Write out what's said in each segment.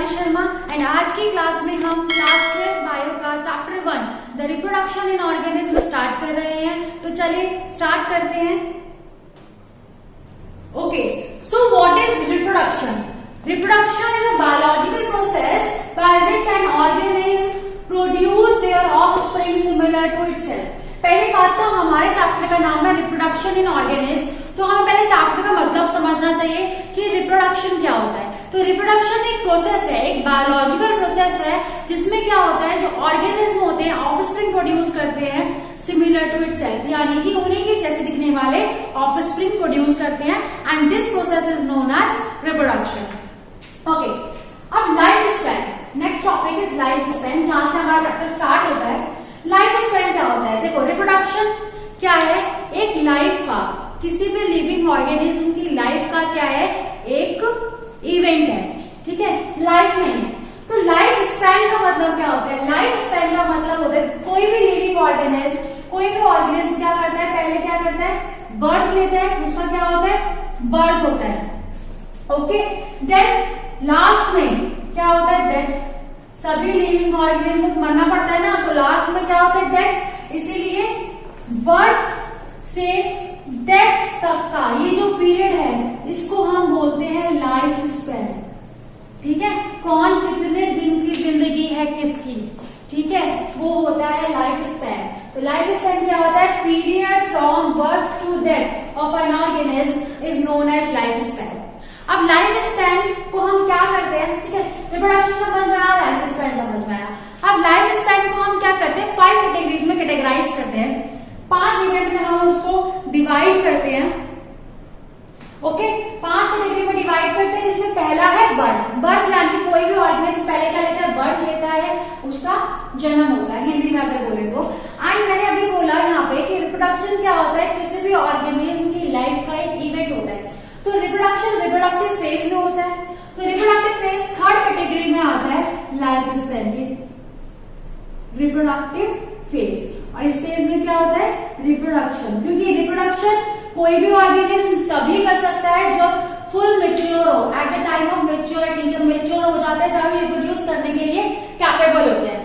Shivani Sharma and आज की class में हम क्लास 12 बायो का chapter 1 the reproduction in organism start कर रहे हैं। तो चलिए स्टार्ट करते हैं। Okay, so what is reproduction? Reproduction is a biological process by which an organism produce their offspring similar to itself. पहली बात तो हमारे चैप्टर का नाम है रिप्रोडक्शन इन ऑर्गेनिज्म, तो हमें पहले चैप्टर का मतलब समझना चाहिए कि रिप्रोडक्शन क्या होता है। तो रिप्रोडक्शन एक प्रोसेस है, एक बायोलॉजिकल प्रोसेस है जिसमें क्या होता है, जो ऑर्गेनिज्म होते हैं ऑफस्प्रिंग प्रोड्यूस करते हैं सिमिलर टू इटसेल्फ, यानी कि उन्हीं के जैसे दिखने वाले ऑफस्प्रिंग प्रोड्यूस करते हैं and this process is known as reproduction. Okay, अब life span, next topic is life span, जहां से हमारा चैप्टर स्टार्ट होता है। लाइफ स्पैन क्या होता है? देखो, रिप्रोडक्शन क्या है? एक लाइफ का, किसी भी लिविंग ऑर्गेनिज्म की लाइफ का क्या है, एक इवेंट है, ठीक है, लाइफ नहीं है। तो लाइफ स्पैन का मतलब क्या होता है? लाइफ स्पैन का मतलब होता है कोई भी लिविंग ऑर्गेनिज्म, कोई भी ऑर्गेनिज्म क्या करता है, पहले क्या करता है, बर्थ लेता है, उसका क्या होता है, बर्थ होता है। ओके, देन लास्ट में क्या होता है, डेथ। सभी लिविंग ऑर्गेनिज्म को मरना पड़ता है ना, तो लास्ट में क्या होता है, डेथ। इसीलिए बर्थ से डेथ तक का ये जो पीरियड है इसको हम बोलते हैं लाइफ स्पैन, ठीक है। कौन कितने दिन की जिंदगी है किसकी, ठीक है, वो होता है लाइफ स्पैन। तो लाइफ स्पैन क्या होता है? Period from birth to death of an organism is known as life span. अब लाइफ स्पैन को हम क्या करते हैं, ठीक है, रिप्रोडक्शन समझ में आया, लाइफ स्पैन समझ में आया। अब लाइफ स्पैन को हम क्या करते हैं, 5 कैटेगरीज में कैटेगराइज करते हैं, 5 इवेंट में हम उसको डिवाइड करते हैं। ओके, 5 कैटेगरी में डिवाइड करते हैं, जिसमें पहला है बर्थ। बर्थ यानी कोई भी ऑर्गेनिज्म पहले क्या लेता है, बर्थ लेता है, उसका जन्म होता है हिंदी में अगर बोले तो। एंड मैंने अभी बोला यहाँ पे कि रिप्रोडक्शन क्या होता है, किसी भी ऑर्गेनिज्म की लाइफ का एक इवेंट होता है। तो रिप्रोडक्शन रिप्रोडक्टिव फेज में होता है। तो रिप्रोडक्टिव फेज 3rd कैटेगरी में आता है लाइफ स्पैन की, रिप्रोडक्टिव फेज। और इस फेज में क्या होता है, रिप्रोडक्शन, क्योंकि रिप्रोडक्शन कोई भी ऑर्गेनिज्म तभी कर सकता है जब फुल मेच्योर हो, at the time of maturity, जब मेच्योर हो जाता है तभी रिप्रोड्यूस करने के लिए कैपेबल होते हैं।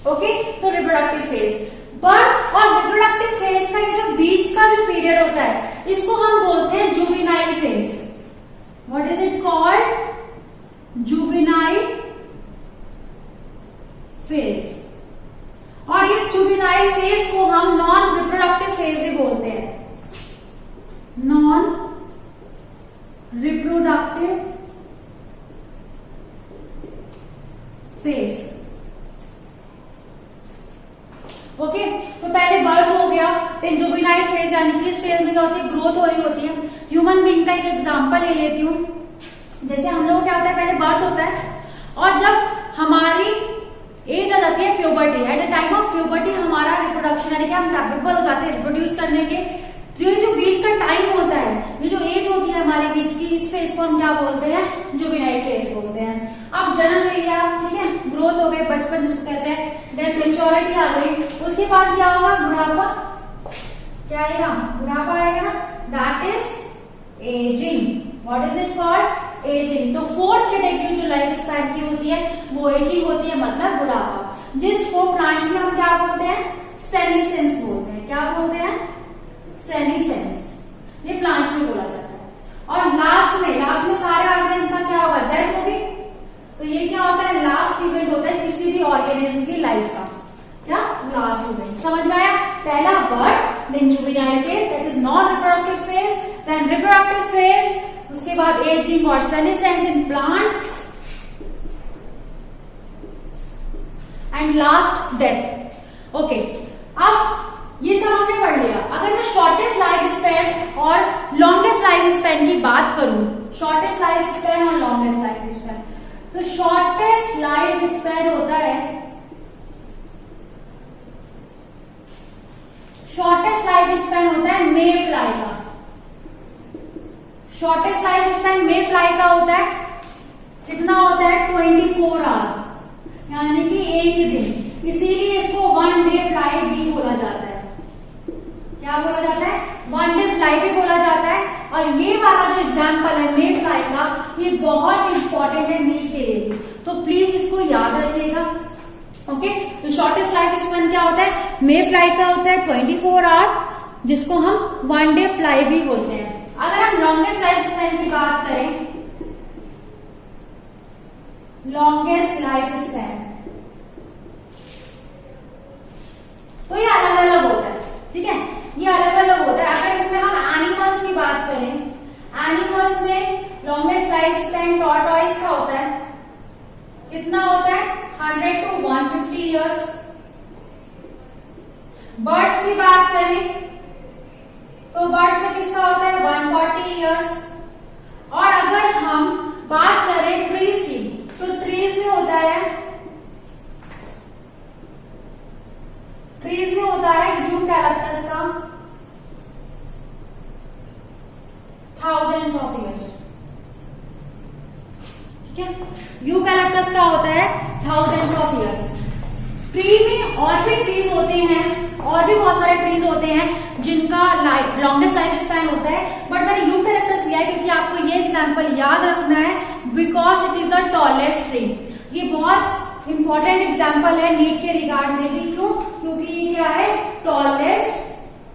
ओके, तो रिप्रोडक्टिव फेज, बर्थ और रिप्रोडक्टिव फेज का ये जो बीच का जो पीरियड होता है इसको हम बोलते हैं juvenile phase. What is it called? Juvenile phase. और इस जुवेनाइल फेज को हम नॉन रिप्रोडक्टिव फेज भी बोलते हैं, नॉन रिप्रोडक्टिव फेज। ओके, तो पहले बर्थ हो गया, देन जुवेनाइल फेज, यानी कि इस फेज में क्या होती है, ग्रोथ हो रही होती है। ह्यूमन बीइंग का एक एग्जांपल ले लेती हूँ, जैसे हम लोग क्या होता है, पहले बर्थ होता है और जब हमारी एज आ जाती है puberty, at the time of puberty हमारा रिप्रोडक्शन, यानी कि हम कैपेबल हो जाते हैं रिप्रोड्यूस करने के। तो ये जो बीच का टाइम होता है, ये जो एज होती है हमारे बीच की, इस फेज को हम क्या बोलते हैं, जुवेनाइल फेज बोलते हैं। अब जन्म ले लिया, ठीक है, ग्रोथ हो गई, बचपन जिसको कहते हैं, देन मेच्योरिटी आ गई, उसके बाद क्या होगा, बुढ़ापा। क्या आएगा, बुढ़ापा आएगा ना, that is ageing. What is it called, ageing. तो 4th कैटेगरी जो लाइफ स्पैन की होती है वो एजिंग होती है, मतलब बुढ़ापा, जिसको प्लांट्स में हम क्या बोलते हैं, सेनिसेंस बोलते हैं। क्या बोलते हैं, सेनिसेंस। ये प्लांट्स में बोला जाता है। और लास्ट में सारे ऑर्गेनिज्म का क्या होगा, डेथ होगी। तो ये क्या होता है, लास्ट इवेंट होता है किसी भी ऑर्गेनिज्म की लाइफ का, क्या, लास्ट इवेंट। समझ में आया? पहला birth, then juvenile phase, that is non reproductive phase, then reproductive phase, उसके बाद एजिंग और senescence in plants, and last death. Okay, अब ये सब हमने पढ़ लिया। अगर मैं शॉर्टेस्ट लाइफ स्पैन और लॉन्गेस्ट लाइफ स्पैन की बात करूं, शॉर्टेस्ट लाइफ स्पैन और लॉन्गेस्ट लाइफ स्पैन, तो शॉर्टेस्ट लाइफ स्पैन होता है, शॉर्टेस्ट लाइफ स्पैन होता है मे फ्लाई का। शॉर्टेस्ट लाइफ स्पैन मे फ्लाई का होता है, कितना होता है, 24 आवर, यानी कि 1 दिन। इसीलिए इसको 1 डे फ्लाई भी बोला जाता है। क्या बोला जाता है, 1 डे फ्लाई भी बोला जाता है। और ये वाला जो एग्जाम्पल है मे फ्लाई का, ये बहुत इंपॉर्टेंट है नीट के लिए, तो प्लीज इसको याद रखिएगा। ओके, तो शॉर्टेस्ट लाइफ स्पैन क्या होता है, मे फ्लाई का होता है 24 आवर, जिसको हम 1 डे फ्लाई भी बोलते हैं। अगर हम लॉन्गेस्ट लाइफ स्पैन की बात करें, लॉन्गेस्ट लाइफ स्पैन, तो ये अलग अलग होता है, ठीक है, ये अलग अलग होता है। अगर इसमें हम एनिमल्स की बात करें, एनिमल्स में लॉन्गेस्ट लाइफ स्पैन टॉर्टॉइस का होता है, कितना होता है 100 to 150 ईयर्स। बर्ड्स की बात करें तो बर्ड्स में किसका होता है 140 ईयर्स। और अगर हम बात करें ट्रीज की, तो ट्रीज में होता है, ट्रीज में होता है यूकैलिप्टस का थाउजेंड्स ऑफ ईयर्स, ठीक है, यूकैलिप्टस का होता है थाउजेंड्स ऑफ ईयर्स। ट्री में और भी ट्रीज होते हैं, और भी बहुत सारे ट्रीज होते हैं जिनका लॉन्गेस्ट लाइफ स्पैन होता है, बट मैंने यूकैलिप्टस लिया है क्योंकि आपको ये एग्जांपल याद रखना है, because it is the tallest tree. ये बहुत इंपॉर्टेंट एग्जांपल है नीट के रिगार्ड में भी, क्यों, क्योंकि ये क्या है टॉलेस्ट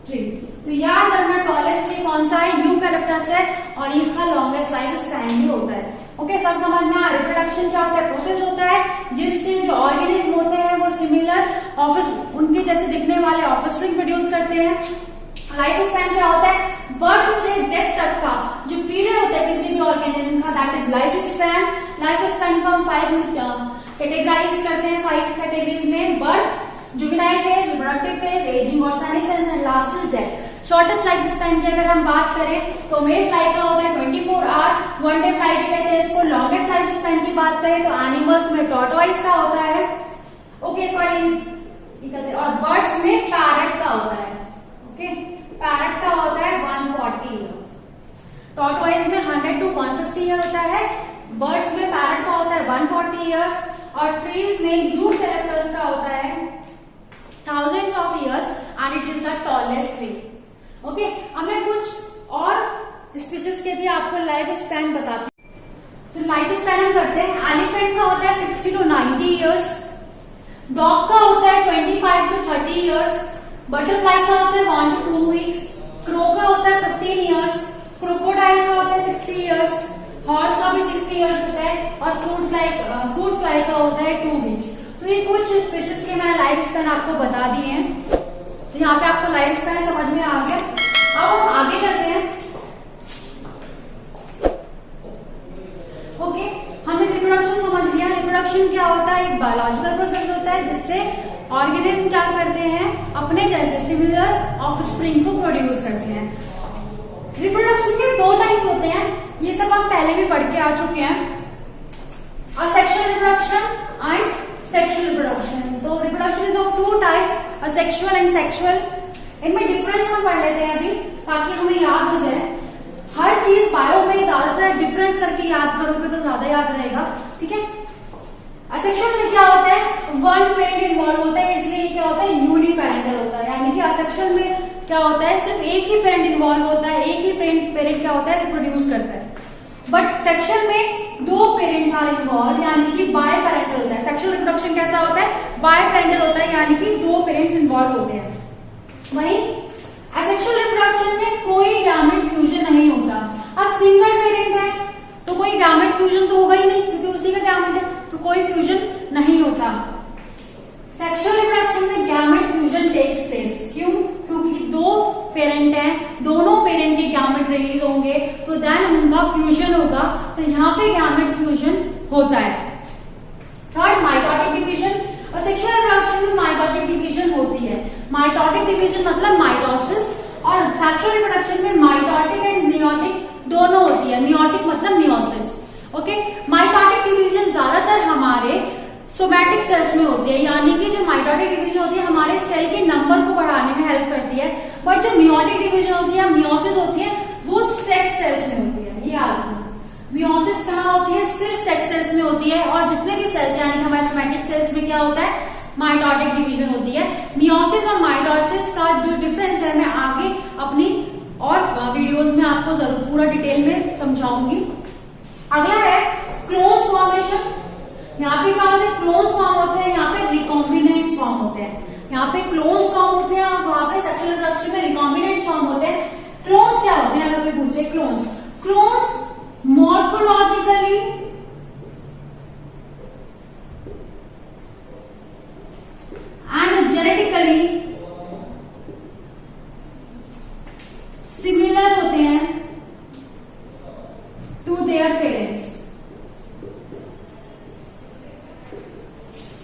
ट्री। तो याद रखना टॉलेस्ट ट्री कौन सा है, यूकैलिप्टस है, और इसका लॉन्गेस्ट लाइफ स्पैन भी होता है। ओके, सब समझ में आ, रिप्रोडक्शन क्या होता है, प्रोसेस होता है जिससे जो ऑर्गेनिज्म होते हैं वो सिमिलर उनके जैसे दिखने वाले ऑफस्प्रिंग प्रोड्यूस करते हैं। लाइफ स्पैन क्या होता है, बर्थ से डेथ तक का जो पीरियड होता है किसी भी ऑर्गेनिज्म का, that is life span. Life span को हम 5 कैटेगराइज करते हैं, 5 कैटेगरीज में, birth, juvenile phase, reproductive phase, ageing और senescence, and last is death. Shortest life span की अगर हम बात करें तो मे फ्लाई का होता है 24 आवर, 1 डे फ्लाई भी कहते हैं इसको। लॉन्गेस्ट लाइफ स्पैन की बात करें तो एनिमल्स में टॉर्टॉइस का होता है, ओके सॉरी, और बर्ड्स में पैरट का होता है। ओके, पैरट का होता है 140 ईयर, टॉर्टॉइस में 100 to 150 ईयर होता है, बर्ड्स में पैरट का होता है 140 ईयर्स, और ट्रीज में यूकैलिप्टस का होता है thousands of years, and it is the tallest tree. Okay, अब मैं कुछ और स्पीशीज के भी आपको लाइफ स्पैन बताती हूँ। तो लाइफ स्पैन हम करते हैं, एलिफेंट का होता है 60 to 90 ईयर्स, डॉग का होता है 25 to 30 ईयर्स, बटरफ्लाई का होता है 1 to 2 वीक्स, क्रो का होता है 15 ईयर्स, क्रोकोडाइल का होता है 60 ईयर्स, हॉर्स का भी 60 ईयर्स होता है, और फ्रूट फ्लाई का होता है 2 वीक्स। तो ये कुछ स्पीशीज के मैंने लाइफ स्पैन आपको बता दिए हैं। तो यहाँ पे आपको लाइफ स्पैन समझ में आ गया। अब हम आगे करते हैं। ओके, हमने रिप्रोडक्शन समझ लिया। रिप्रोडक्शन क्या होता है, एक बायोलॉजिकल प्रोसेस होता है जिससे ऑर्गेनिज्म क्या करते हैं, अपने जैसे सिमिलर ऑफस्प्रिंग को प्रोड्यूस करते हैं। रिप्रोडक्शन के 2 टाइप होते हैं, ये सब हम पहले भी पढ़ के आ चुके हैं, asexual reproduction and sexual reproduction. तो reproduction is of 2 types, asexual and sexual. इनमें डिफरेंस हम पढ़ लेते हैं अभी, ताकि हमें याद हो जाए। हर चीज बायो में ज्यादातर डिफरेंस करके याद करोगे तो ज्यादा याद रहेगा, ठीक है। असेक्सुअल में क्या होता है, 1 पेरेंट इन्वॉल्व होता है, इसलिए क्या होता है यूनिपेरेंटल होता है, यानी कि असेक्सुअल में क्या होता है, सिर्फ एक ही पेरेंट इन्वॉल्व होता है, एक ही पेरेंट क्या होता है, रिप्रोड्यूस करता है। बट सेक्सुअल में 2 पेरेंट्स आर इन्वॉल्व, यानी कि बाय पेरेंटल होता है। सेक्सुअल रिप्रोडक्शन कैसा होता है, बाय पेरेंटल होता है, यानी कि 2 पेरेंट्स इन्वॉल्व होते हैं। वहीं असेक्सुअल रिप्रोडक्शन में कोई गैमेट फ्यूजन नहीं होता। अब सिंगल पेरेंट है तो कोई गैमेट फ्यूजन तो होगा ही नहीं, क्योंकि उसी का गैमेट है, तो कोई फ्यूजन नहीं होता। सेक्सुअल रिप्रोडक्शन में गैमेट फ्यूजन टेक्स प्लेस, क्यों, क्योंकि 2 पेरेंट हैं, दोनों पेरेंट के गैमेट रिलीज होंगे, तो देन उनका फ्यूजन होगा, तो यहाँ पे गैमेट फ्यूजन होता है। Third, mitotic division. और सेक्सुअल रिप्रोडक्शन में माइटोटिक डिवीजन होती है। माइटोटिक डिवीजन मतलब माइटोसिस, और सेक्सुअल रिप्रोडक्शन में माइटोटिक एंड मियोटिक दोनों होती है। मियोटिक मतलब मियोसिस। ओके, माइटोटिक डिवीजन ज्यादातर हमारे सोमैटिक सेल्स में होती है, यानी कि जो माइटोटिक डिवीजन होती है हमारे सेल के नंबर को बढ़ाने में हेल्प करती है, बट जो मियोटिक डिवीजन होती है, मियोसिस होती है, वो सेक्स सेल्स में होती है। ये याद रखना, मियोसिस कहाँ होती है, सिर्फ सेक्स सेल्स में होती है, और जितने भी सेल्स यानी कि हमारे सोमैटिक सेल्स में क्या होता है, माइटोटिक डिवीजन होती है। मियोसिस और माइटोसिस का जो डिफरेंस है मैं आगे अपनी और वीडियोस में आपको जरूर पूरा डिटेल में समझाऊंगी। अगला है क्लोज फॉर्मेशन। यहाँ पे क्या होता है, क्लोज फॉर्म होते हैं, यहाँ पे रिकॉम्बिनेंट फॉर्म होते हैं। यहाँ पे क्लोज फॉर्म होते हैं और वहां पे सेक्सुअल रिप्रोडक्शन में रिकॉम्बिनेंट फॉर्म होते हैं। क्लोज क्या होते हैं, अगर कोई पूछे clones, clones morphologically and genetically similar होते हैं to their parents.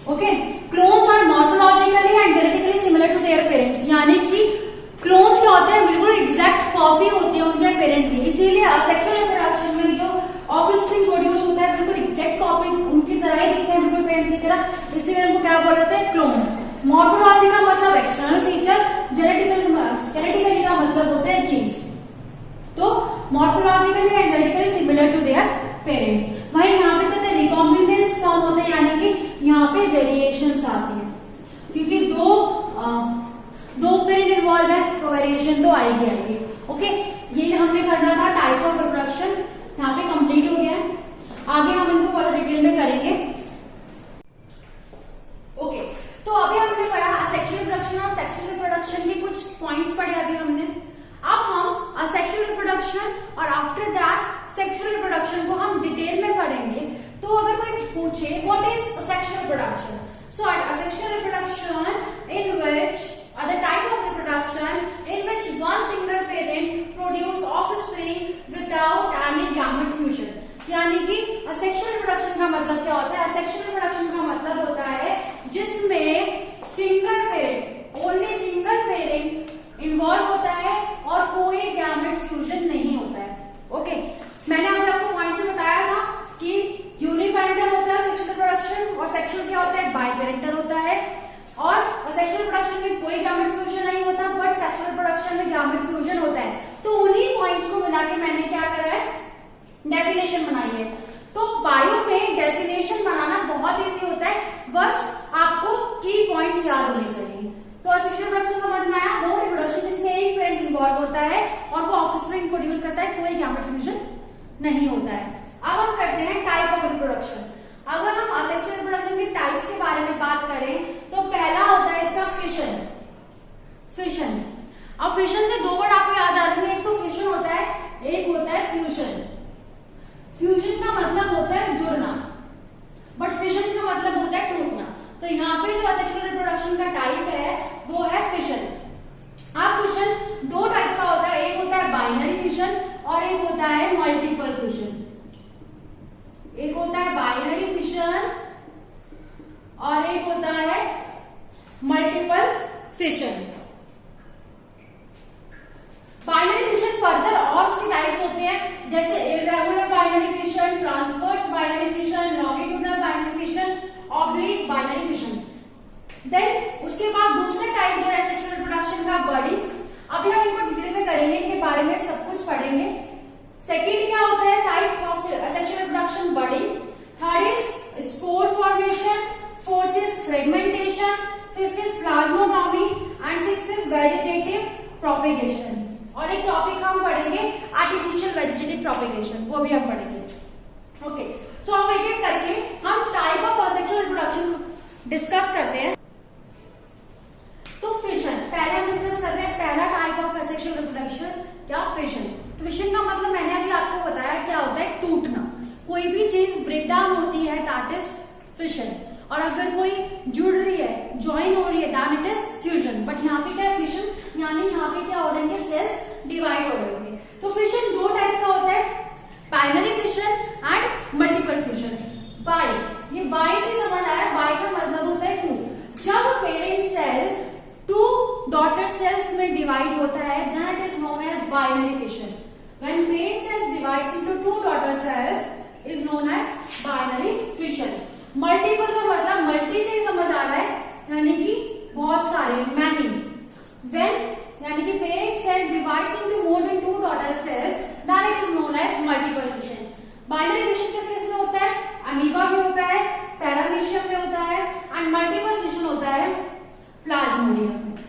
Okay, clones are morphologically and genetically similar to their parents, यानी कि क्लोन्स क्या होते हैं, बिल्कुल एग्जैक्ट कॉपी होती है उनके पेरेंट की। इसीलिए सेक्सुअल रिप्रोडक्शन में जो ऑफस्प्रिंग प्रोड्यूस होता है बिल्कुल एग्जैक्ट कॉपी उनकी तरह ही दिखते हैं, बिल्कुल पेरेंट की तरह, इसीलिए उनको क्या बोल जाते हैं, क्लोन्स। मॉर्फोलॉजी का मतलब एक्सटर्नल फीचर, जेनेटिकली का मतलब होता है जीन्स। तो morphologically and genetically similar to their parents. वहीं यहाँ पे कहते हैं रिकॉम्बिनेंट फॉर्म होते हैं, यानी कि यहाँ पे वेरिएशंस आती है, क्योंकि दो पेरेंट इन्वॉल्व है तो वेरिएशन तो आएगी। ओके, ये हमने करना था टाइप्स ऑफ रिप्रोडक्शन, यहाँ पे कंप्लीट हो गया है। आगे हम इनको फर्दर डिटेल में करेंगे। ओके, तो अभी हमने पढ़ा सेक्सुअल रिप्रोडक्शन और सेक्सुअल रिप्रोडक्शन के कुछ पॉइंट्स पढ़े अभी हमने। अब हम सेक्सुअल रिप्रोडक्शन और आफ्टर दैट सेक्सुअल रिप्रोडक्शन को हम डिटेल में पढ़ेंगे। तो अगर कोई पूछे what is sexual reproduction, so sexual reproduction in which the type of reproduction in which one single parent produce offspring without any gamete fusion। यानी कि असेक्सुअल रिप्रोडक्शन का मतलब क्या होता है, असेक्सुअल रिप्रोडक्शन का मतलब होता है जिसमें single parent, only single parent involve होता है और कोई गैमेट फ्यूजन नहीं होता है। ओके, मैंने अभी आपको पॉइंट से बताया था कि यूनिपेरेंटल होता है सेक्सुअल रिप्रोडक्शन और सेक्सुअल क्या होता है, बाइपेरेंटल होता है। और सेक्सुअल रिप्रोडक्शन में कोई गैमेट फ्यूजन नहीं होता, बट सेक्सुअल रिप्रोडक्शन में गैमेट फ्यूजन होता है। तो उन्हीं पॉइंट्स को मिला के मैंने क्या करा है, डेफिनेशन बनाई है। तो बायो में डेफिनेशन बनाना बहुत इजी होता है, बस आपको की पॉइंट्स याद होने चाहिए। तो सेक्सुअल रिप्रोडक्शन समझ में आया, वो रिप्रोडक्शन जिसमें एक पेरेंट इन्वॉल्व होता है और वो ऑफस्प्रिंग प्रोड्यूस करता है, कोई गैमेट फ्यूजन नहीं होता है। अब हम करते हैं टाइप ऑफ रिप्रोडक्शन। अगर हम असेक्सुअल रिप्रोडक्शन के टाइप्स के बारे में बात करें तो पहला होता है इसका फिशन। फिशन, अब फिशन से दो वर्ड आपको याद आ रहे हैं, एक तो फिशन होता है, एक होता है फ्यूजन। फ्यूजन का मतलब होता है जुड़ना, बट फिशन का मतलब होता है टूटना। तो यहाँ पे जो असेक्सुअल रिप्रोडक्शन का टाइप है वो है फिशन। अब फिशन दो टाइप का होता है, एक होता है बाइनरी फिशन और एक होता है मल्टीपल फिशन। एक होता है बाइनरी फिशन और एक होता है multiple fission. Binary fission further और उसके टाइप्स होते हैं, जैसे irregular binary fission, transverse binary fission, longitudinal binary fission, oblique binary fission. Then उसके बाद दूसरा टाइप जो है सेक्सुअल रिप्रोडक्शन का बडी। अभी हम इनको डिटेल में करेंगे, इनके बारे में सब कुछ पढ़ेंगे। सेकेंड क्या होता है type of sexual reproduction, budding. Third is spore formation, fourth is fragmentation, fifth is plasmotomy and sixth is vegetative propagation. और एक टॉपिक हम पढ़ेंगे आर्टिफिशियल वेजिटेटिव प्रोपेगेशन, वो भी हम पढ़ेंगे। ओके, सो अब एक एक करके हम type of sexual reproduction discuss करते हैं। तो फिशन पहले हम डिस्कस कर रहे हैं, पहला टाइप ऑफ सेक्सुअल रिप्रोडक्शन क्या, फिशन। फिशन का मतलब मैंने अभी आपको बताया क्या होता है, टूटना। कोई भी चीज ब्रेक डाउन होती है दैट इज फिशन, और अगर कोई जुड़ रही है, ज्वाइन हो रही है, that it is fusion. But यहाँ पे क्या है फिशन, यानी यहाँ पे क्या हो रहे हैं, सेल्स डिवाइड हो रहे होंगे। तो फिशन दो टाइप का होता है, binary fission and multiple fission. By, ये बाई से समझ आया, बाई का मतलब होता है टू। जब parent cell two daughter cells में डिवाइड होता है, that is known as binary fission. When parent cells divides into two daughter cells is known as binary fission. Multiple का मतलब मल्टी से समझ आ रहा है, यानी कि बहुत सारे, many. When यानी कि parent cell divides into more than two daughter cells, then it is known as multiple fission. Binary fission किस किस में होता है, अमीबा में होता है, पैरामीशियम में होता है, and multiple fission होता है प्लाज्मोडियम में।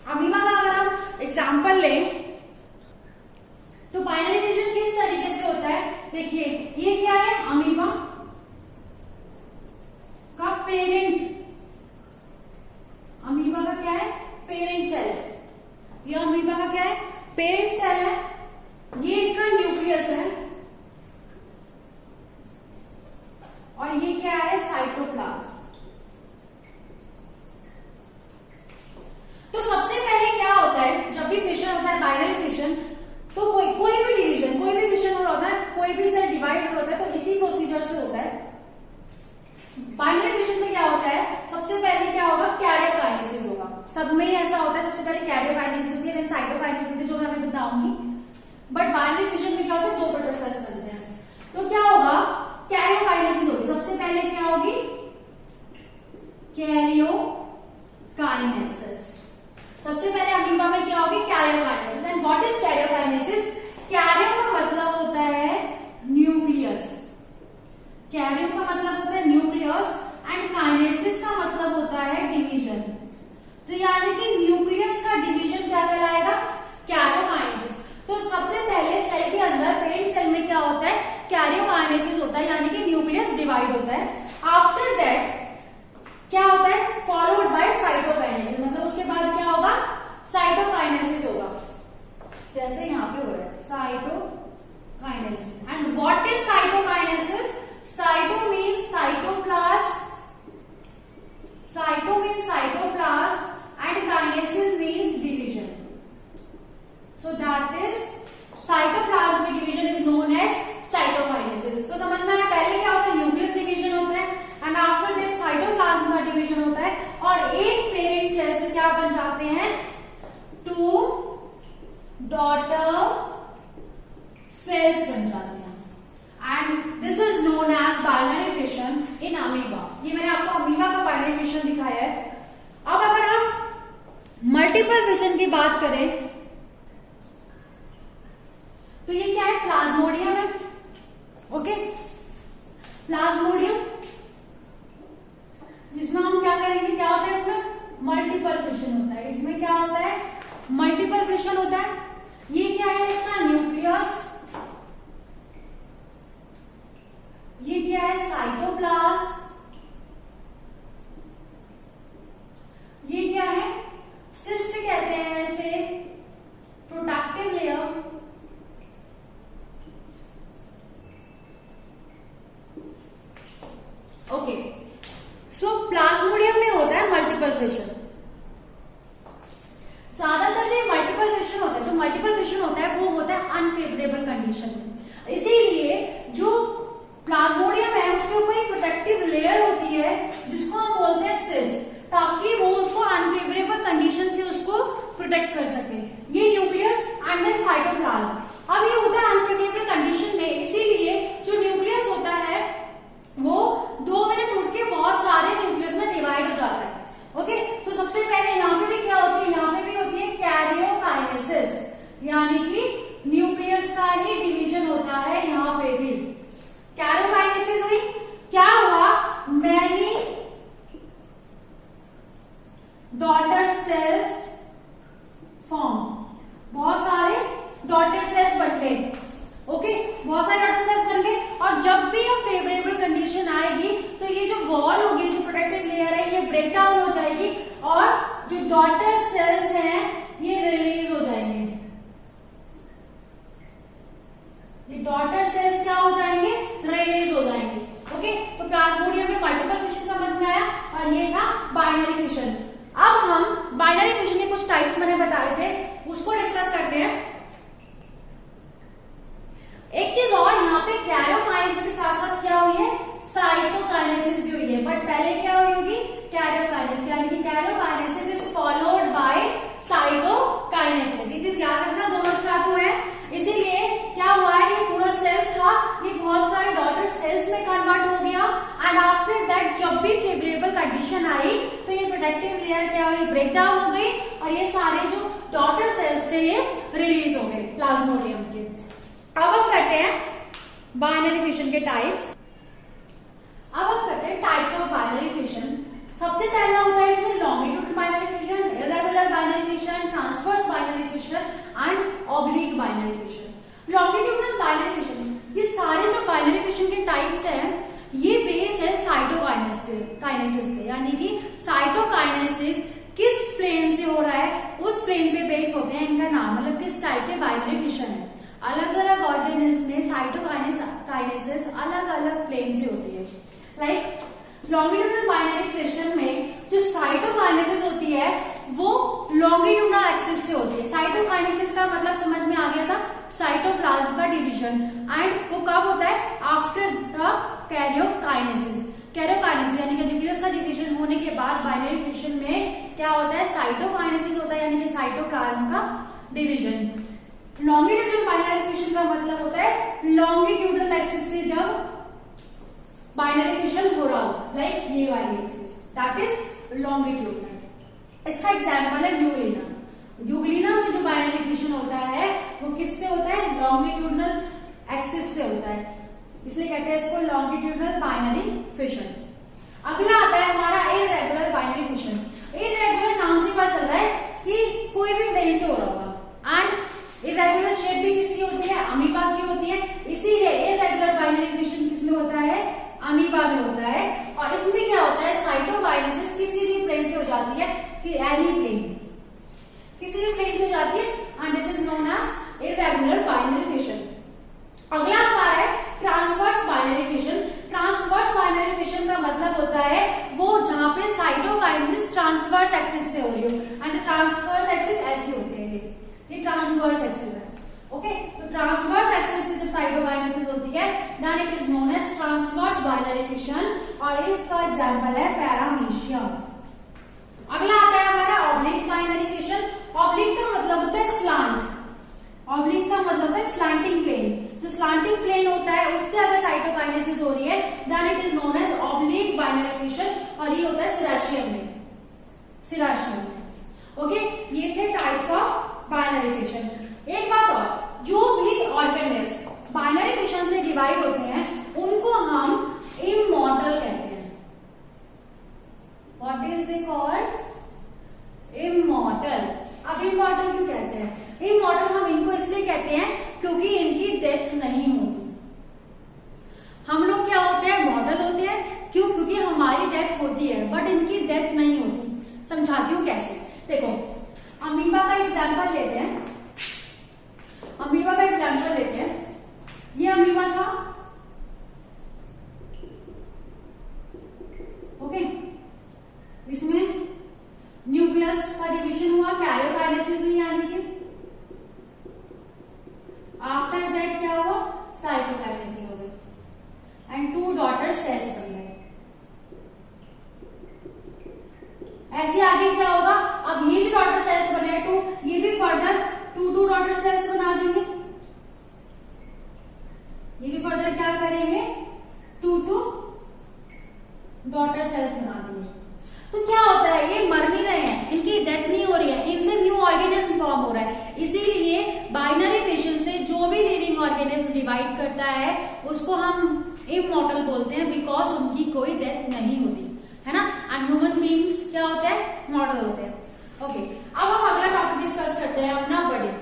अमीबा का अगर हम एग्जाम्पल लें तो बाइनरी फिशन किस तरीके से होता है, देखिए ये क्या है, अमीबा का पेरेंट, अमीबा का क्या है, पेरेंट सेल है, ये अमीबा का क्या है, पेरेंट सेल है, ये इसका न्यूक्लियस है, और ये क्या है, साइटोप्लाज्म। तो सबसे पहले क्या होता है, जब भी फिशन होता है, बाइनरी फिशन, तो कोई भी डिवीजन, कोई भी फिशन हो रहा है, कोई भी सेल डिवाइड होता है, तो इसी प्रोसीजर से होता है। बाइनरी फिशन में क्या होता है, सबसे पहले क्या होगा, कैरियोकाइनेसिस होगा, सब में ही ऐसा होता है, सबसे पहले कैरियोकाइनेसिस होती है, देन साइटोकाइनेसिस होती है, जो मैं अभी बताऊंगी। बट बाइनरी फिशन में क्या होता है, दो प्रोटोन सेल्स बनते हैं, तो क्या होगा, कैरियोकाइनेसिस होगी, सबसे पहले क्या होगी, कैरियोकाइनेसिस, सबसे पहले अमीबा में क्या होगी, karyokinesis. And what is karyokinesis, Cairo का मतलब होता है न्यूक्लियस, कैरियो का मतलब होता है न्यूक्लियस, एंड काइनेसिस का मतलब होता है डिवीजन। तो यानी कि न्यूक्लियस का डिवीजन क्या कहलाएगा, कैरियोकाइनेसिस। तो सबसे पहले सेल के अंदर, पेरेंट सेल में क्या होता है, कैरियोकाइनेसिस होता है, यानी कि न्यूक्लियस डिवाइड होता है। आफ्टर दैट क्या होता है, फॉलोड बाय साइटोकाइनेसिस, मतलब उसके बाद क्या होगा, साइटोकाइनेसिस होगा, जैसे यहाँ पे हो रहा है cytokinesis. And what is cytokinesis, cyto means cytoplasm, cyto means cytoplasm and kinesis means division. So that is cytoplasm की division is known as cytokinesis. तो समझ में आया, पहले क्या होता है, न्यूक्लियस डिवीजन होता है, एंड आफ्टर दैट साइटोप्लाज्म का डिवीजन होता है, और एक पेरेंट सेल से क्या बन जाते हैं, टू डॉटर सेल्स बन जाते हैं, and this is known as binary fission in amoeba. ये मैंने आपको अमीबा का बाइनरी फिशन दिखाया है। अब अगर हम मल्टीपल फिशन की बात करें, तो ये क्या है, प्लाज्मोडियम है, ओके, प्लाज्मोडियम, जिसमें हम क्या करेंगे, क्या होता है इसमें, मल्टीपल फिशन होता है, इसमें क्या होता है, मल्टीपल फिशन होता है। ये क्या है, इसका न्यूक्लियस, ये क्या है, साइटोप्लाज्म, ये क्या है, सिस्ट कहते हैं इसे, प्रोटेक्टिव लेयर, ओके। सो प्लाज्मोडियम में होता है मल्टीपल फिशन। ज्यादातर जो मल्टीपल फिशन होता है, जो मल्टीपल फिशन होता है वो होता है अनफेवरेबल कंडीशन में, इसीलिए जो प्लाज्मोडियम है उसके ऊपर एक प्रोटेक्टिव लेयर होती है जिसको हम बोलते हैं सिस, ताकि वो उसको अनफेवरेबल कंडीशन से उसको प्रोटेक्ट कर सके। ये न्यूक्लियस एंड देन साइटोप्लाज्म। अब ये होता है अनफेवरेबल कंडीशन में, इसीलिए जो न्यूक्लियस होता है वो दो में टूट के बहुत सारे न्यूक्लियस में डिवाइड हो जाता है, ओके। तो सबसे पहले यहाँ पे भी क्या होती है, यहाँ पे भी होती है कैरियोकाइनेसिस, यानी कि न्यूक्लियस का ही डिवीजन होता है, यहाँ पे भी कैरियोकाइनेसिस हुई, क्या हुआ, मैनी डॉटर सेल्स फॉर्म, बहुत सारे डॉटर सेल्स बन गए, ओके, बहुत सारे डॉटर सेल्स बन गए। और जब भी ये फेवरेबल कंडीशन आएगी तो ये जो वॉल होगी, जो प्रोटेक्टिव लेयर है, ये ब्रेक डाउन हो जाएगी और जो डॉटर सेल्स हैं ये रिलीज हो जाएंगे, ये डॉटर सेल्स क्या हो जाएंगे, रिलीज हो जाएंगे, ओके। तो प्लाज्मोडियम में मल्टीपल फिशन समझ में आया, और ये था बाइनरी फिशन। अब हम बाइनरी फिशन के कुछ टाइप्स मैंने बताए थे, उसको डिस्कस करते हैं। एक चीज और, यहाँ पे कैरियोकाइनेसिस के साथ साथ क्या हुई है, साइटोकाइनेसिस भी हुई है, बट पहले क्या हुई होगी, कैरियोकाइनेसिस, यानी कि karyokinesis is followed by cytokinesis. ये चीज याद रखना, दोनों के साथ हुए हैं, इसीलिए क्या हुआ है, ये पूरा सेल था, ये बहुत सारे डॉटर सेल्स में कन्वर्ट हो गया, एंड आफ्टर दैट जब भी फेवरेबल कंडीशन आई तो ये प्रोटेक्टिव लेयर क्या हुई, ब्रेक डाउन हो गई, और ये सारे जो डॉटर सेल्स थे ये रिलीज हो गए प्लाज्मोडियम के। अब हम करते हैं बाइनरी फिशन के टाइप्स। अब हम करते हैं टाइप्स ऑफ बाइनरी फिशन। सबसे पहला होता है इसमें longitudinal binary fission, irregular binary fission, transverse binary fission and oblique binary fission. Longitudinal binary fission, ये सारे जो बाइनरी फिशन के टाइप्स हैं ये बेस है साइटोकाइनेसिस पे, यानी कि साइटोकाइनेसिस किस प्लेन से हो रहा है उस प्लेन पे बेस होते हैं इनका नाम, मतलब किस टाइप के बाइनरी फिशन है। अलग अलग ऑर्गेनिज्म में साइटोकाइनेसिस अलग अलग प्लेन से होती है। लाइक लॉन्गिट्यूडनल बाइनरी फिशन में जो साइटोकाइनेसिस होती है वो लॉन्गिट्यूडनल एक्सिस से होती है। साइटोकाइनेसिस का मतलब समझ में आ गया था, साइटोप्लाज्म का डिवीजन, एंड वो कब होता है? After the karyokinesis. कैरियोकाइनेसिस यानी कि न्यूक्लियस का डिवीजन होने के बाद बाइनरी फिशन में क्या होता है? साइटोकाइनेसिस होता है, यानी कि साइटोप्लाज्म का डिवीजन। लॉन्गिट्यूडनल बाइनरी फिशन का मतलब होता है लॉन्गिट्यूडनल एक्सिस से जब बाइनरी फिशन हो रहा हो, लाइक ये वाली एक्सिस, दैट इज लॉन्गिट्यूडनल। इसका एग्जांपल है यूग्लिना। यूग्लिना में जो बाइनरी फिशन होता है वो किससे होता है? लॉन्गिट्यूडनल एक्सिस से होता है, इसलिए कहते हैं इसको लॉन्गिट्यूडनल बाइनरी फिशन। अगला आता है हमारा इररेगुलर बाइनरी फिशन। इररेगुलर नाम से पता चल रहा है कि कोई भी प्लेन से हो रहा होगा, एंड इररेगुलर शेप भी किसकी होती है? अमीबा की होती है, इसीलिए इररेगुलर बाइनरी फिशन किसमें होता है? अमीबा में होता है। और इसमें क्या होता है? साइटोकाइनेसिस किसी भी प्लेन से हो जाती है, कि एनी प्लेन, किसी भी प्लेन से हो जाती है, and this is known as irregular binary fission. अगला हमारा है transverse binary fission. Transverse binary fission का मतलब होता है वो जहां पे साइटोकाइनेसिस ट्रांसवर्स एक्सिस से हो रही हो, एंड ट्रांसवर्स एक्सिस ऐसे होते हैं, ये ट्रांसवर्स एक्सिस है। ओके, तो ट्रांसवर्स एक्सिस से जब साइटोकाइनेसिस होती है then it is known as transverse binary fission, और इसका एग्जांपल है पैरामीशियम। अगला आता है हमारा ऑब्लिक बाइनरी फिशन। ऑब्लिक का मतलब होता है स्लांट, ऑब्लिक का मतलब होता है स्लैंटिंग प्लेन। जो स्लैंटिंग प्लेन होता है उससे अगर साइटोकाइनेसिस हो रही है then it is known as oblique binary fission, और ये होता है सिराशियम में, सिराशियम में। ओके, ये थे टाइप्स ऑफ बाइनरी फिशन। एक बात और, जो भी ऑर्गेनिज्म बाइनरी फिशन से डिवाइड होते हैं उनको हम इमॉर्टल कहते हैं। What is they called? Immortal. अब इमॉर्टल क्यों कहते हैं? इमॉर्टल हम इनको इसलिए कहते हैं क्योंकि इनकी डेथ नहीं होती। हम लोग क्या होते हैं? मॉर्टल होते हैं। क्यों? क्योंकि हमारी डेथ होती है बट इनकी डेथ नहीं होती। समझाती हूँ कैसे। देखो, अमीबा का एग्जाम्पल लेते हैं, अमीबा का एग्जाम्पल लेते हैं। ये अमीबा था, ओके, इसमें न्यूक्लियस का डिवीजन हुआ, कैरियोकाइनेसिस हुई, यानी कि आफ्टर दैट क्या हुआ? साइटोकाइनेसिस हो गई, एंड 2 डॉटर सेल्स बन गए। ऐसे आगे क्या होगा? अब ये जो डॉटर सेल्स बने 2, ये भी फर्दर 2 डॉटर सेल्स बना देंगे, ये भी फर्दर क्या करेंगे? 2 डॉटर सेल्स बना देंगे। तो क्या होता है? ये मर नहीं रहे हैं, इनकी डेथ नहीं हो रही है, इनसे न्यू ऑर्गेनिज्म फॉर्म हो रहा है। इसीलिए बाइनरी फिशन से जो भी लिविंग ऑर्गेनिज्म डिवाइड करता है उसको हम इमॉर्टल बोलते हैं, बिकॉज उनकी कोई डेथ नहीं होती है ना। एंड ह्यूमन बीइंग्स क्या होते हैं? मॉर्टल होते हैं। ओके, अब हम अगला टॉपिक डिस्कस करते हैं अपना, बडिंग।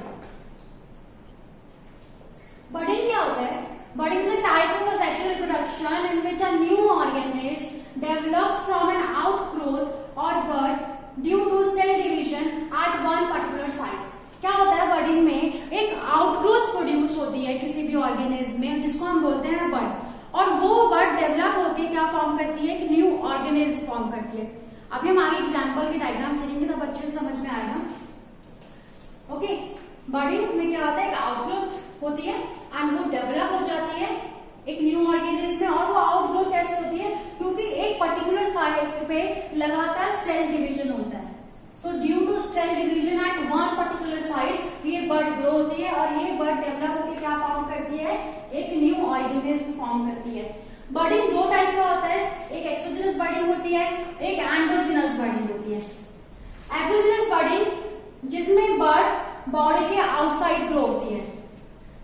बडिंग क्या होता है? Budding is a type of sexual reproduction in which a new organism develops from an outgrowth or bud due to cell division at one particular site। क्या होता है? बडिंग में एक आउटग्रोथ प्रोड्यूस होती है किसी भी ऑर्गेनिज्म में, जिसको हम बोलते हैं बड, और वो बड डेवलप होकर क्या फॉर्म करती है? एक न्यू ऑर्गेनिज्म फॉर्म करती है। अभी हम आगे एग्जांपल की डायग्राम सीखेंगे तब अच्छे से समझ में आएगा। ओके, बडिंग में क्या होता है? एक आउटग्रोथ होती है एंड वो डेवलप हो जाती है एक न्यू ऑर्गेनिज्म में। और वो आउटग्रोथ कैसे होती है? क्योंकि एक पर्टिकुलर साइट पे लगातार सेल डिवीजन होता है। So due to cell division at one particular site ये बड ग्रो होती है, और ये बड डेवलप होकर क्या फॉर्म करती है? एक न्यू ऑर्गेनिज्म फॉर्म करती है। बडिंग 2 टाइप का होता है, एक एक्सोजेनस बडिंग होती है, एक एंडोजेनस बडिंग होती है। एक्सोजेनस बडिंग जिसमें बड बॉडी के आउटसाइड ग्रो होती है,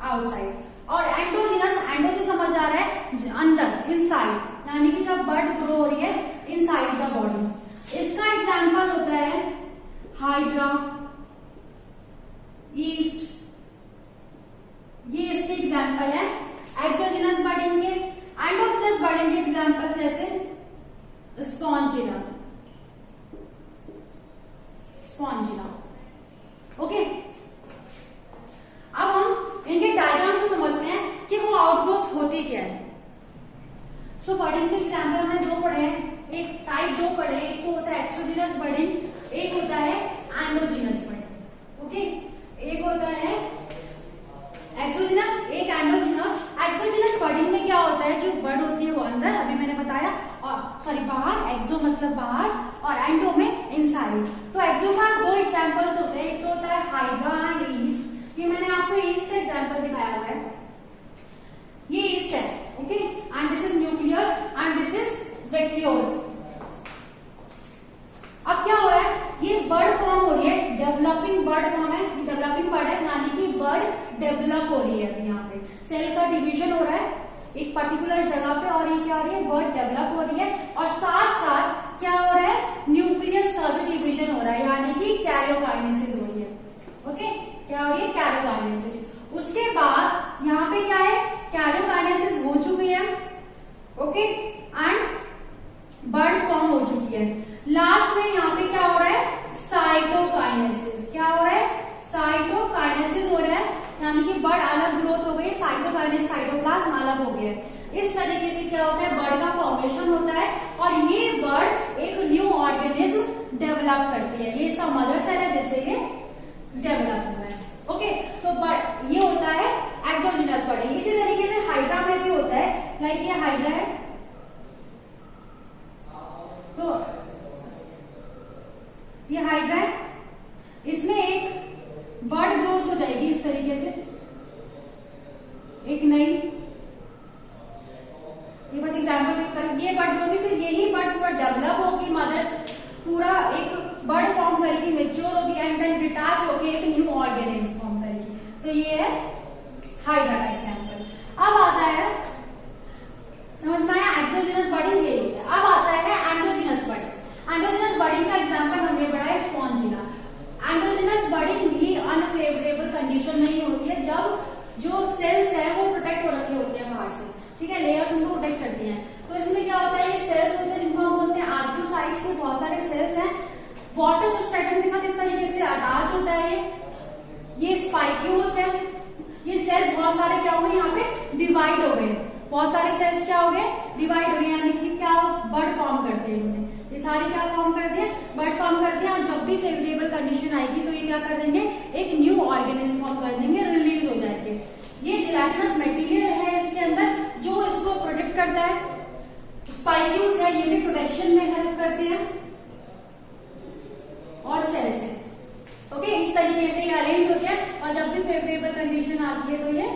आउटसाइड, और एंडोजिनस, एंडो से समझ आ रहा है अंदर, इनसाइड, यानी कि जब बड ग्रो हो रही है इनसाइड द बॉडी। इसका एग्जांपल होता है हाइड्रा, ईस्ट, ये सो बर्डिंग के एग्जाम्पल हमने दो पढ़े हैं, एक टाइप दो पढ़े, एक तो होता है एक्सोजीनस बर्डिंग, एक होता है एंडोजीनस बर्डिंग। ओके, एक होता है एक्सोजीनस, एक एंडोजीनस। एक्सोजीनस बर्डिंग में क्या होता है, जो बर्ड होती है वो अंदर, अभी मैंने बताया, और सॉरी बाहर, एक्सो मतलब बाहर और एंडो में इनसाइड। तो एक्सो का दो एग्जांपल्स होते हैं, एक तो होता है हाइड्रा एंड ईस्ट। ये मैंने आपको ईस्ट का एग्जांपल दिखाया हुआ है, ये ईस्ट है, okay, and this is nucleus and this is vacuole. अब क्या हो रहा है, ये बर्ड फॉर्म हो रही है, डेवलपिंग बर्ड फॉर्म है, ये डेवलपिंग बर्ड है, यानी कि बर्ड डेवलप हो रही है। यहाँ पे सेल का डिवीजन हो रहा है एक पर्टिकुलर जगह पे, और ये क्या हो रही है, बर्ड डेवलप हो रही है, और साथ साथ क्या हो रहा है, न्यूक्लियस का भी डिवीजन हो रहा है, यानी कि कैरियोकाइनेसिस हो रही है। ओके, क्या हो रही है, कैरियोकाइनेसिस। उसके बाद यहाँ पे क्या है, कैरियोकाइनेसिस हो चुकी है, ओके, एंड बर्ड फॉर्म हो चुकी है। लास्ट में यहाँ पे क्या हो रहा है, साइटोकाइनेसिस। क्या हो रहा है, साइटोकाइनेसिस हो रहा है, यानी कि बर्ड अलग ग्रोथ हो गई, साइटोकाइनेसिस, साइटोप्लाज्म अलग हो गया है। इस तरीके से क्या होता है, बर्ड का फॉर्मेशन होता है, और ये बर्ड एक न्यू ऑर्गेनिज्म डेवलप करती है। ये इसका मदर सेल है जिससे ये डेवलप हुआ है। ओके, तो बर्ड ये होता है एक्सोजीनस बर्डिंग। इसी तरीके से हाइड्रा में भी होता है, लाइक ये हाइड्रा है, तो ये हाइड्रा है, इसमें एक बर्ड ग्रोथ हो जाएगी इस तरीके से, एक नई, ये बस एग्जाम्पल कर, ये बर्ड ग्रोथ, फिर यही बर्ड पूरा डेवलप होगी, मदर्स पूरा एक बर्ड फॉर्म करेगी, मेच्योर होगी, एंड देन डिटैच होकर एक न्यू ऑर्गेनिज्म फॉर्म करेगी। तो ये है हाइड्रा का एग्जाम्पल। अब आता है, समझ में आया, एक्सोजीनस बर्डिंग ये होता है। अब आता है एंडोजीनस बर्डिंग। एंडोजीनस बर्डिंग का एग्जाम्पल हमने पढ़ा है स्पॉन्जिला। एंडोजीनस बर्डिंग भी अनफेवरेबल कंडीशन में ही होती है, जब जो सेल्स हैं वो प्रोटेक्ट हो रखे होते हैं बाहर से, ठीक है, लेयर्स उनको प्रोटेक्ट करती हैं। तो इसमें क्या होता है, ये सेल्स होते हैं जिनको हम बोलते हैं आर्क्योसाइट्स, में बहुत सारे सेल्स हैं, वाटर सब्सट्रेटम के साथ इस तरीके से अटैच होता है। ये स्पाइक्यूल्स है, ये सेल बहुत सारे क्या हो गए, यहाँ पे डिवाइड हो गए, बहुत सारे सेल्स क्या हो गए, डिवाइड हो गए, यानी कि क्या बर्ड फॉर्म करते हैं इन्होंने, ये सारे क्या फॉर्म करते हैं, बर्ड फॉर्म करते हैं। और जब भी फेवरेबल कंडीशन आएगी तो ये क्या कर देंगे, एक न्यू ऑर्गेनिज्म फॉर्म कर देंगे, रिलीज हो जाएंगे। ये जिलेटिनस मटेरियल है इसके अंदर जो इसको प्रोटेक्ट करता है। स्पाइक्यूल्स है, ये भी प्रोटेक्शन में हेल्प करते हैं, और सेल्स है। ओके, इस तरीके से ये अरेंज होते हैं, और जब भी फेवरेबल कंडीशन आती है तो ये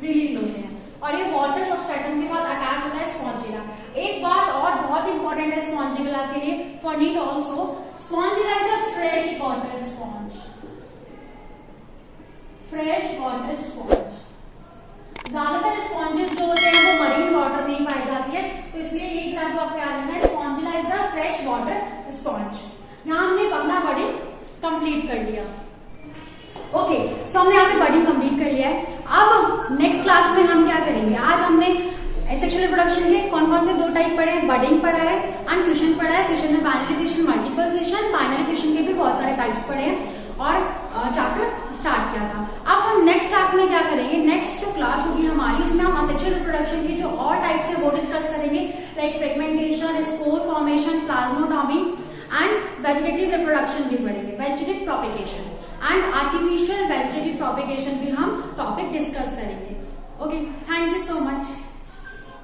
रिलीज होते हैं, और ये वाटर सब्सट्रेटम के साथ अटैच होता है स्पॉन्जिला। एक बात और बहुत इंपॉर्टेंट है स्पॉन्जिला के लिए, for need also, Spongilla is a fresh water sponge. Fresh water sponge, ज्यादातर स्पॉन्जेस जो होते हैं वो मरीन वाटर में ही पाई जाती है, तो इसलिए ये एग्जाम्पल आपको याद रखना है, Spongilla is the fresh water sponge. यहाँ हमने अपना बर्डिंग कंप्लीट कर लिया। ओके, सो हमने यहाँ पे बर्डिंग कंप्लीट कर लिया है। अब नेक्स्ट क्लास में हम क्या करेंगे, आज हमने सेक्सुअल रिप्रोडक्शन के कौन कौन से दो टाइप पढ़े हैं, बर्डिंग पढ़ा है एंड फिशन पढ़ा है। फिशन में binary fission, multiple fission, binary fission के भी बहुत सारे टाइप्स पढ़े हैं, और चैप्टर स्टार्ट किया था। अब हम नेक्स्ट क्लास में क्या करेंगे, नेक्स्ट जो क्लास होगी हमारी, उसमें हम असेक्सुअल रिप्रोडक्शन की जो और टाइप्स है वो डिस्कस करेंगे, like fragmentation, spore formation, plasmotomy, and vegetative reproduction भी पढ़ेंगे, vegetative propagation and artificial vegetative propagation भी हम टॉपिक डिस्कस करेंगे। Okay, thank you so much.